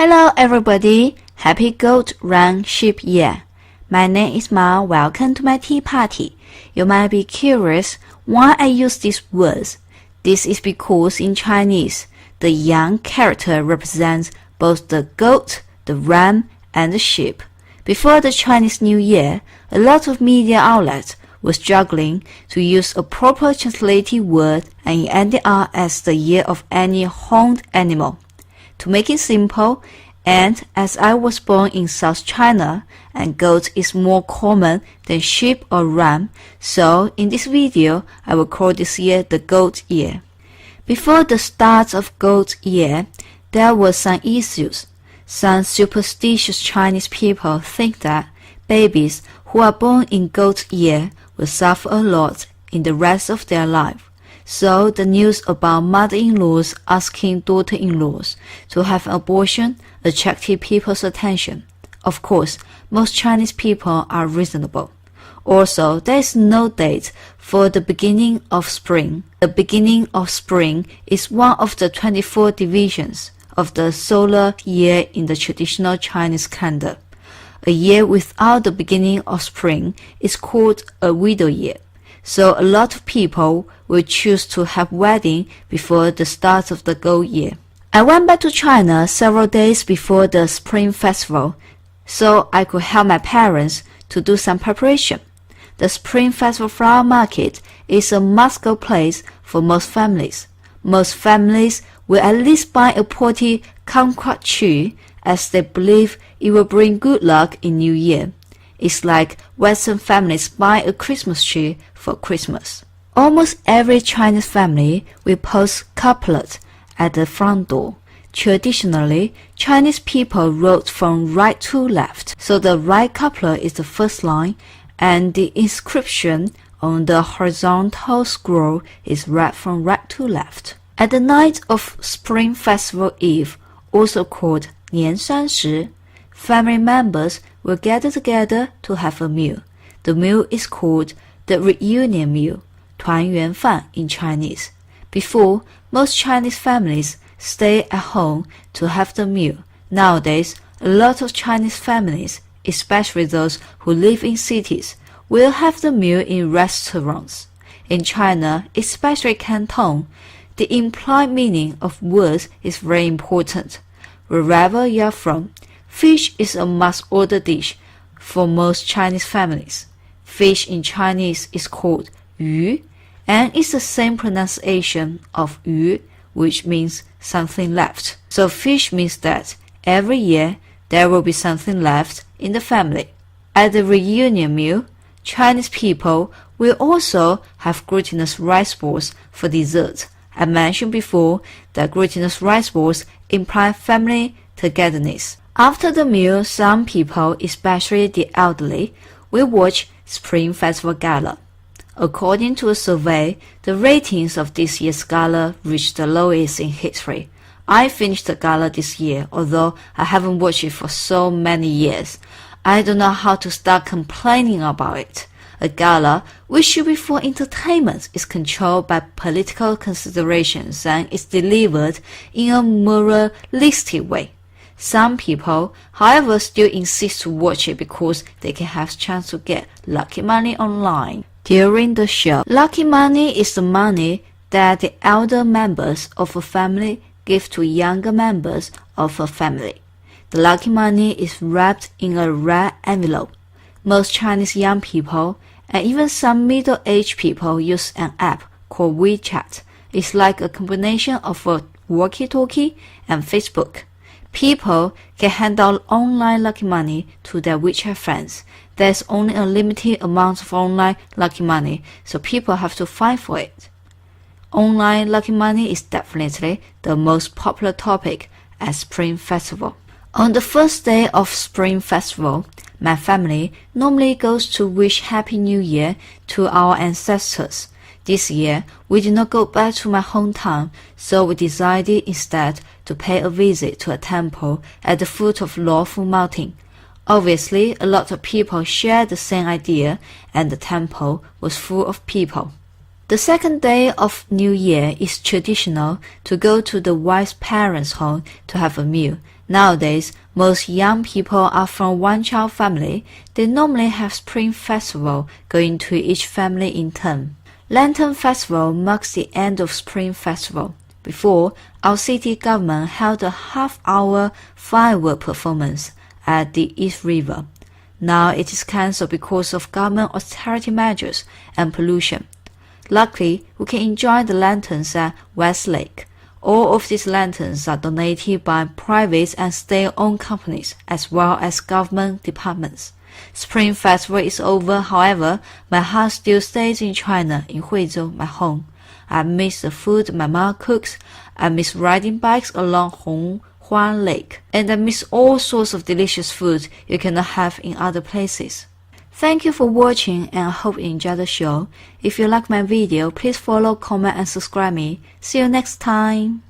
Hello everybody, Happy Goat Run Sheep Year. My name is Ma, welcome to my tea party. You might be curious why I use these words. This is because in Chinese, the yang character represents both the goat, the ram, and the sheep. Before the Chinese New Year, a lot of media outlets were struggling to use a proper translated word and it ended up as the year of any horned animal. To make it simple, and as I was born in South China, and goat is more common than sheep or ram, so in this video, I will call this year the goat year. Before the start of goat year, there were some issues. Some superstitious Chinese people think that babies who are born in goat year will suffer a lot in the rest of their life. So the news about mother-in-laws asking daughter-in-laws to have an abortion attracted people's attention. Of course, most Chinese people are reasonable. Also, there is no date for the beginning of spring. The beginning of spring is one of the 24 divisions of the solar year in the traditional Chinese calendar. A year without the beginning of spring is called a widow year. So a lot of people will choose to have wedding before the start of the goat year. I went back to China several days before the Spring Festival, so I could help my parents to do some preparation. The Spring Festival flower market is a must-go place for most families. Most families will at least buy a potted kumquat tree as they believe it will bring good luck in New Year. It's like Western families buy a Christmas tree for Christmas. Almost every Chinese family will post couplets at the front door. Traditionally, Chinese people wrote from right to left, so the right couplet is the first line, and the inscription on the horizontal scroll is read from right to left. At the night of Spring Festival Eve, also called 年三十, family members will gather together to have a meal. The meal is called the reunion meal, 团圆饭 in Chinese. Before, most Chinese families stay at home to have the meal. Nowadays, a lot of Chinese families, especially those who live in cities, will have the meal in restaurants. In China, especially Canton, the implied meaning of words is very important. Wherever you are from, fish is a must-order dish for most Chinese families. Fish in Chinese is called 鱼, and it's the same pronunciation of 鱼, which means something left. So fish means that every year there will be something left in the family. At the reunion meal, Chinese people will also have glutinous rice balls for dessert. I mentioned before that glutinous rice balls imply family togetherness. After the meal, some people, especially the elderly, will watch Spring Festival Gala. According to a survey, the ratings of this year's gala reached the lowest in history. I finished the gala this year, although I haven't watched it for so many years. I don't know how to start complaining about it. A gala, which should be for entertainment, is controlled by political considerations and is delivered in a moralistic way. Some people, however, still insist to watch it because they can have a chance to get lucky money online during the show. Lucky money is the money that the elder members of a family give to younger members of a family. The lucky money is wrapped in a red envelope. Most Chinese young people and even some middle-aged people use an app called WeChat. It's like a combination of a walkie-talkie and Facebook. People can hand out online lucky money to their WeChat friends. There's only a limited amount of online lucky money, so people have to fight for it. Online lucky money is definitely the most popular topic at Spring Festival. On the first day of Spring Festival, my family normally goes to wish Happy New Year to our ancestors. This year, we did not go back to my hometown, so we decided instead to pay a visit to a temple at the foot of Luofu Mountain. Obviously, a lot of people shared the same idea, and the temple was full of people. The second day of New Year is traditional to go to the wife's parents' home to have a meal. Nowadays, most young people are from one-child family. They normally have Spring Festival going to each family in turn. Lantern Festival marks the end of Spring Festival. Before, our city government held a half-hour firework performance at the East River. Now it is cancelled because of government austerity measures and pollution. Luckily, we can enjoy the lanterns at West Lake. All of these lanterns are donated by private and state-owned companies as well as government departments. Spring Festival is over, however, my heart still stays in China, in Huizhou, my home. I miss the food my mom cooks, I miss riding bikes along Honghua Lake, and I miss all sorts of delicious food you cannot have in other places. Thank you for watching, and I hope you enjoyed the show. If you like my video, please follow, comment and subscribe me. See you next time.